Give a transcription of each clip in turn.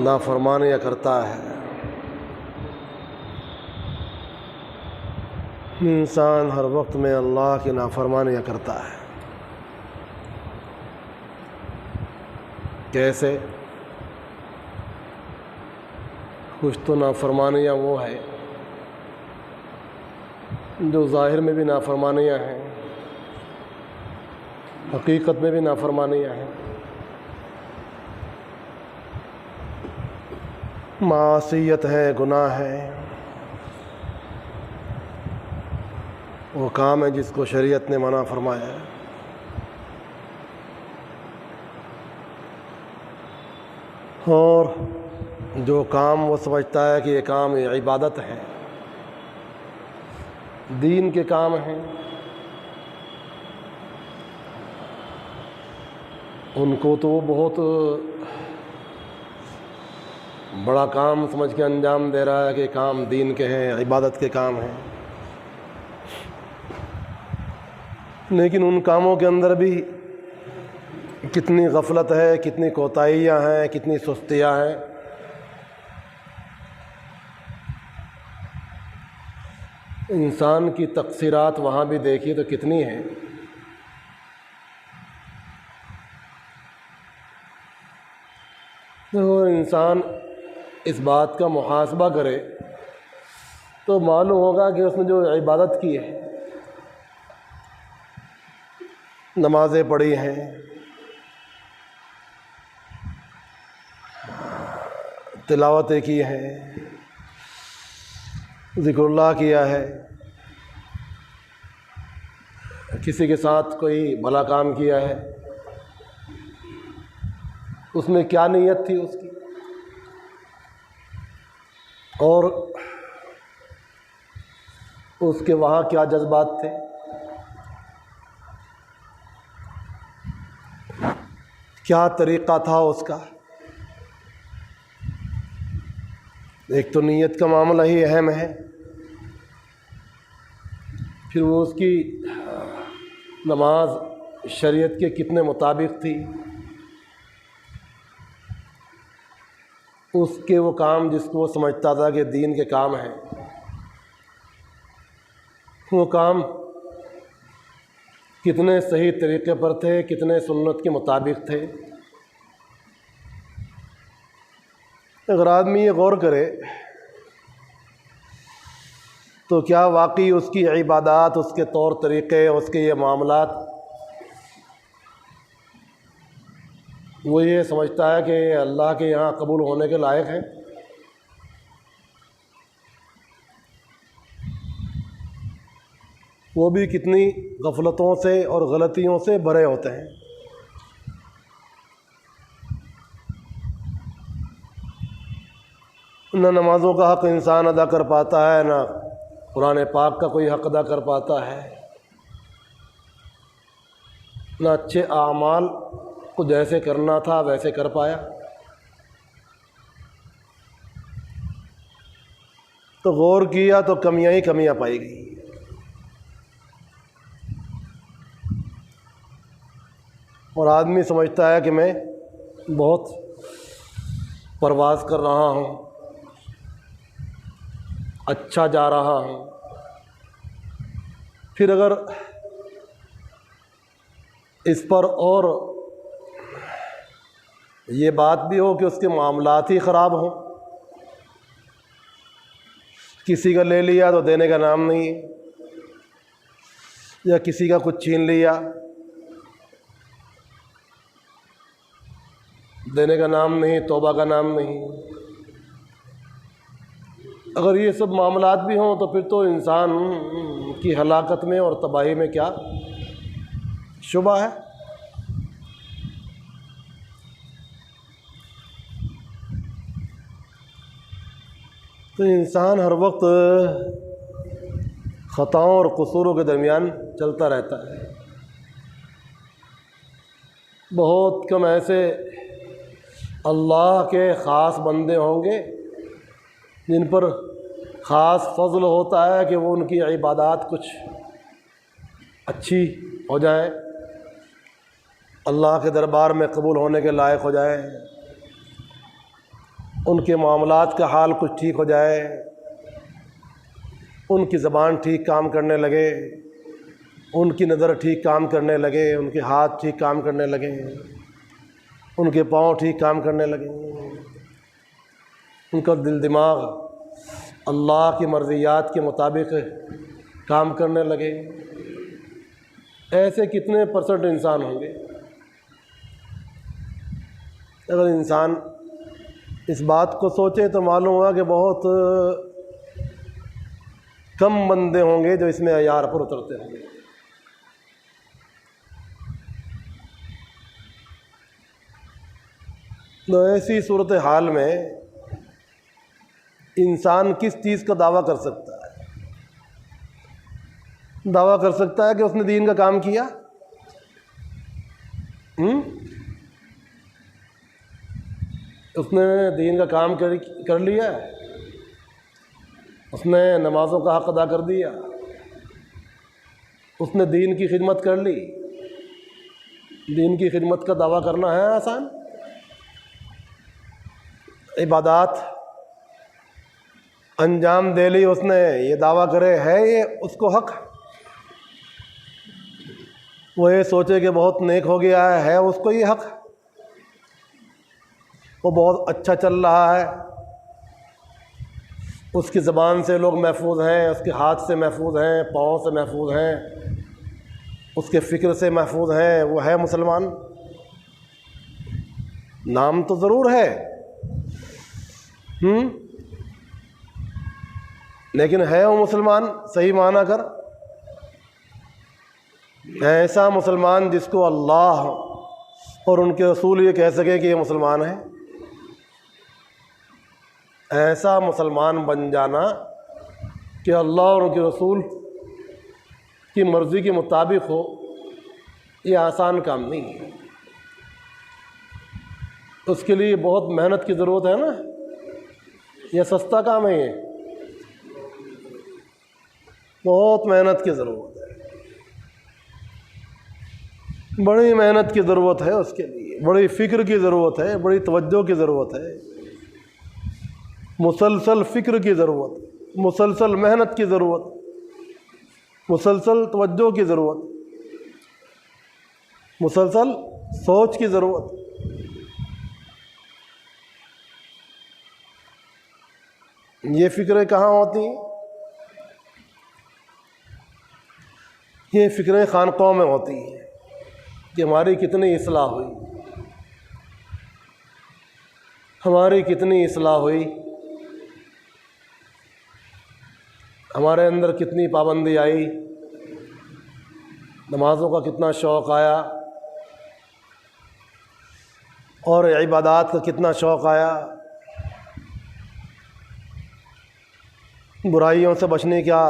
نافرمانیاں کرتا ہے، انسان ہر وقت میں اللہ کی نافرمانیاں کرتا ہے۔ کیسے؟ کچھ تو نافرمانیاں وہ ہے جو ظاہر میں بھی نافرمانیاں ہیں، حقیقت میں بھی نافرمانیاں ہیں۔ معصیت ہے، گناہ ہے، وہ کام ہے جس کو شریعت نے منع فرمایا ہے۔ اور جو کام وہ سمجھتا ہے کہ یہ کام عبادت ہے، دین کے کام ہیں، ان کو تو وہ بہت بڑا کام سمجھ کے انجام دے رہا ہے کہ کام دین کے ہیں، عبادت کے کام ہیں، لیکن ان کاموں کے اندر بھی کتنی غفلت ہے، کتنی کوتاہیاں ہیں، کتنی سستیاں ہیں۔ انسان کی تقصیرات وہاں بھی دیکھیے تو کتنی ہیں۔ اور انسان اس بات کا محاسبہ کرے تو معلوم ہوگا کہ اس نے جو عبادت کی ہے، نمازیں پڑھی ہیں، تلاوتیں کی ہیں، ذکر اللہ کیا ہے، کسی کے ساتھ کوئی بھلا کام کیا ہے، اس میں کیا نیت تھی اس کی، اور اس کے وہاں کیا جذبات تھے، کیا طریقہ تھا اس کا۔ ایک تو نیت کا معاملہ ہی اہم ہے، پھر وہ اس کی نماز شریعت کے کتنے مطابق تھی، اس کے وہ کام جس کو وہ سمجھتا تھا کہ دین کے کام ہیں، وہ کام کتنے صحیح طریقے پر تھے، کتنے سنت کے مطابق تھے۔ اگر آدمی یہ غور کرے تو کیا واقعی اس کی عبادات، اس کے طور طریقے، اس کے یہ معاملات، وہ یہ سمجھتا ہے کہ اللہ کے یہاں قبول ہونے کے لائق ہیں؟ وہ بھی کتنی غفلتوں سے اور غلطیوں سے بھرے ہوتے ہیں۔ نہ نمازوں کا حق انسان ادا کر پاتا ہے، نہ قرآن پاک کا کوئی حق ادا کر پاتا ہے، نہ اچھے اعمال کو جیسے کرنا تھا ویسے کر پایا۔ تو غور کیا تو کمیاں ہی کمیاں پائی گئی۔ اور آدمی سمجھتا ہے کہ میں بہت پرواز کر رہا ہوں، اچھا جا رہا ہوں۔ پھر اگر اس پر اور یہ بات بھی ہو کہ اس کے معاملات ہی خراب ہوں، کسی کا لے لیا تو دینے کا نام نہیں، یا کسی کا کچھ چھین لیا، دینے کا نام نہیں، توبہ کا نام نہیں، اگر یہ سب معاملات بھی ہوں تو پھر تو انسان کی ہلاکت میں اور تباہی میں کیا شبہ ہے۔ تو انسان ہر وقت خطاؤں اور قصوروں کے درمیان چلتا رہتا ہے۔ بہت کم ایسے اللہ کے خاص بندے ہوں گے جن پر خاص فضل ہوتا ہے کہ وہ ان کی عبادات کچھ اچھی ہو جائیں، اللہ کے دربار میں قبول ہونے کے لائق ہو جائیں۔ ان کے معاملات کا حال کچھ ٹھیک ہو جائے، ان کی زبان ٹھیک کام کرنے لگے، ان کی نظر ٹھیک کام کرنے لگے، ان کے ہاتھ ٹھیک کام کرنے لگے، ان کے پاؤں ٹھیک کام کرنے لگے، ان کا دل دماغ اللہ کی مرضیات کے مطابق کام کرنے لگے۔ ایسے کتنے پرسنٹ انسان ہوں گے؟ اگر انسان اس بات کو سوچے تو معلوم ہوا کہ بہت کم بندے ہوں گے جو اس میں معیار پر اترتے ہوں گے۔ تو ایسی صورتحال میں انسان کس چیز کا دعویٰ کر سکتا ہے؟ دعویٰ کر سکتا ہے کہ اس نے دین کا کام کیا؟ اس نے دین کا کام کر لیا، اس نے نمازوں کا حق ادا کر دیا، اس نے دین کی خدمت کر لی۔ دین کی خدمت کا دعویٰ کرنا ہے آسان؟ عبادات انجام دے لی اس نے، یہ دعویٰ کرے ہے یہ اس کو حق؟ وہ یہ سوچے کہ بہت نیک ہو گیا ہے اس کو یہ حق؟ وہ بہت اچھا چل رہا ہے، اس کی زبان سے لوگ محفوظ ہیں، اس کے ہاتھ سے محفوظ ہیں، پاؤں سے محفوظ ہیں، اس کے فکر سے محفوظ ہیں، وہ ہے مسلمان؟ نام تو ضرور ہے، لیکن ہے وہ مسلمان صحیح معنی کر؟ ایسا مسلمان جس کو اللہ اور ان کے رسول یہ کہہ سکے کہ یہ مسلمان ہے؟ ایسا مسلمان بن جانا کہ اللہ اور ان کے رسول کی مرضی کے مطابق ہو، یہ آسان کام نہیں ہے۔ اس کے لیے بہت محنت کی ضرورت ہے نا، یہ سستا کام ہے، یہ بہت محنت کی ضرورت ہے، بڑی محنت کی ضرورت ہے، اس کے لیے بڑی فکر کی ضرورت ہے، بڑی توجہ کی ضرورت ہے، مسلسل فکر کی ضرورت، مسلسل محنت کی ضرورت، مسلسل توجہ کی ضرورت، مسلسل سوچ کی ضرورت۔ یہ فکریں کہاں ہوتی ہیں؟ یہ فکریں خانقاہوں میں ہوتی ہیں کہ ہماری کتنی اصلاح ہوئی، ہماری کتنی اصلاح ہوئی، ہمارے اندر کتنی پابندی آئی، نمازوں کا کتنا شوق آیا اور عبادات کا کتنا شوق آیا، برائیوں سے بچنے کا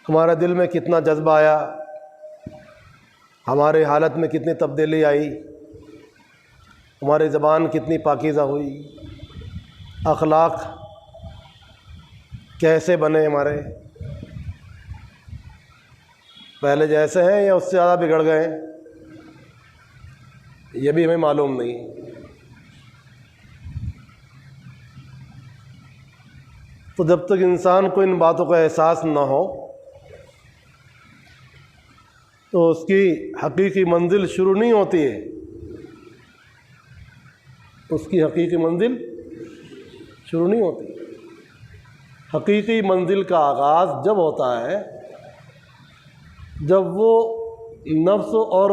ہمارے دل میں کتنا جذبہ آیا، ہمارے حالت میں کتنی تبدیلی آئی، ہماری زبان کتنی پاکیزہ ہوئی، اخلاق کیسے بنے ہمارے، پہلے جیسے ہیں یا اس سے زیادہ بگڑ گئے ہیں، یہ بھی ہمیں معلوم نہیں۔ تو جب تک انسان کو ان باتوں کا احساس نہ ہو تو اس کی حقیقی منزل شروع نہیں ہوتی ہے، اس کی حقیقی منزل شروع نہیں ہوتی۔ حقیقی منزل کا آغاز جب ہوتا ہے جب وہ نفس اور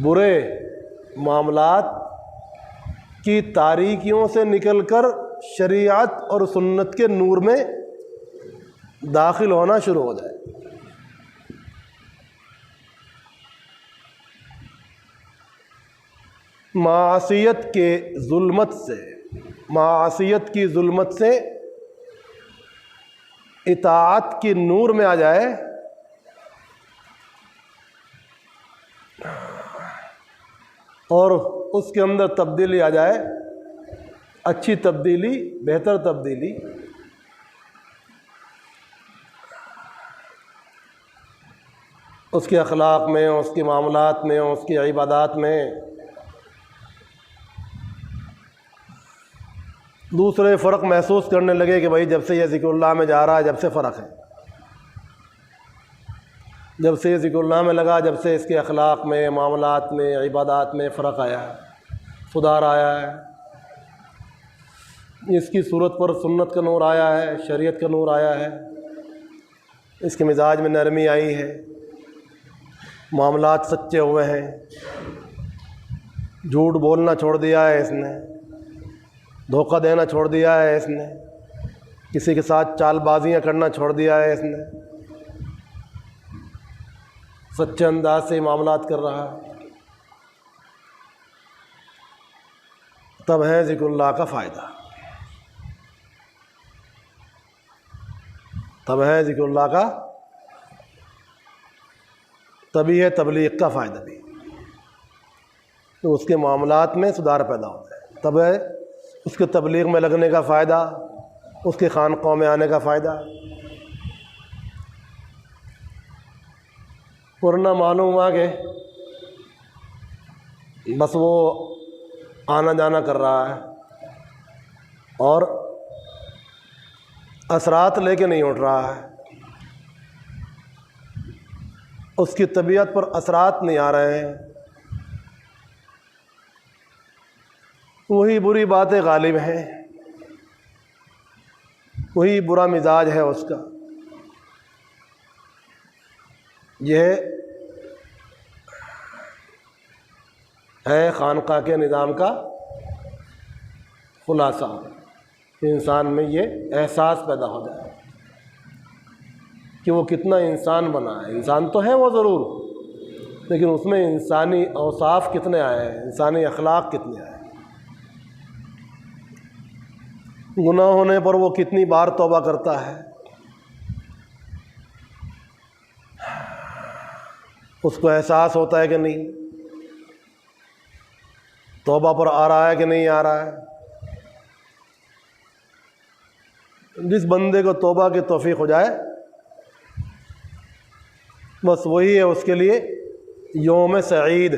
برے معاملات کی تاریکیوں سے نکل کر شریعت اور سنت کے نور میں داخل ہونا شروع ہو جائے۔ معصیت کے ظلمت سے، معصیت کی ظلمت سے اطاعت کی نور میں آ جائے اور اس کے اندر تبدیلی آ جائے، اچھی تبدیلی، بہتر تبدیلی، اس کے اخلاق میں، اس کے معاملات میں، اس کی عبادات میں، دوسرے فرق محسوس کرنے لگے کہ بھائی جب سے یہ ذکر اللہ میں جا رہا ہے جب سے فرق ہے، جب سے یہ ذکر اللہ میں لگا، جب سے اس کے اخلاق میں، معاملات میں، عبادات میں فرق آیا ہے، سدھار آیا ہے، اس کی صورت پر سنت کا نور آیا ہے، شریعت کا نور آیا ہے، اس کے مزاج میں نرمی آئی ہے، معاملات سچے ہوئے ہیں، جھوٹ بولنا چھوڑ دیا ہے اس نے، دھوکہ دینا چھوڑ دیا ہے اس نے، کسی کے ساتھ چال بازیاں کرنا چھوڑ دیا ہے اس نے، سچے انداز سے معاملات کر رہا ہے، تب ہے ذکر اللہ کا فائدہ، تب ہے ذکر اللہ کا، تبھی ہے تبلیغ کا فائدہ بھی، تو اس کے معاملات میں سدھار پیدا ہوتا ہے، تب ہے اس کے تبلیغ میں لگنے کا فائدہ، اس کے خانقاہوں میں آنے کا فائدہ۔ ورنہ معلوم ہوا کہ بس وہ آنا جانا کر رہا ہے اور اثرات لے کے نہیں اٹھ رہا ہے، اس کی طبیعت پر اثرات نہیں آ رہے ہیں، وہی بری باتیں غالب ہیں، وہی برا مزاج ہے اس کا۔ یہ ہے خانقاہ کے نظام کا خلاصہ، کہ انسان میں یہ احساس پیدا ہو جائے کہ وہ کتنا انسان بنا ہے، انسان تو ہے وہ ضرور، لیکن اس میں انسانی اوصاف کتنے آئے ہیں، انسانی اخلاق کتنے آئے ہیں، گناہ ہونے پر وہ کتنی بار توبہ کرتا ہے، اس کو احساس ہوتا ہے کہ نہیں، توبہ پر آ رہا ہے کہ نہیں آ رہا ہے۔ جس بندے کو توبہ کی توفیق ہو جائے بس وہی ہے اس کے لیے یوم سعید،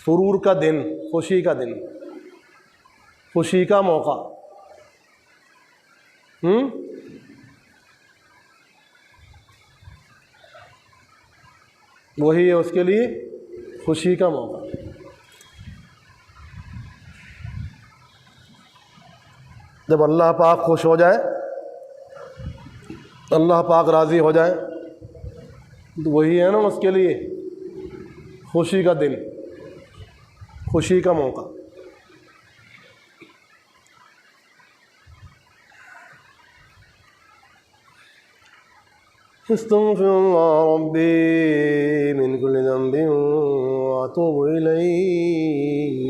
سرور کا دن، خوشی کا دن، خوشی کا موقع۔ وہی ہے اس کے لیے خوشی کا موقع۔ جب اللہ پاک خوش ہو جائے، اللہ پاک راضی ہو جائے، تو وہی ہے نا اس کے لیے خوشی کا دن، خوشی کا موقع۔ استغفر اللہ ربی من کل ذنب واتوب الیہ۔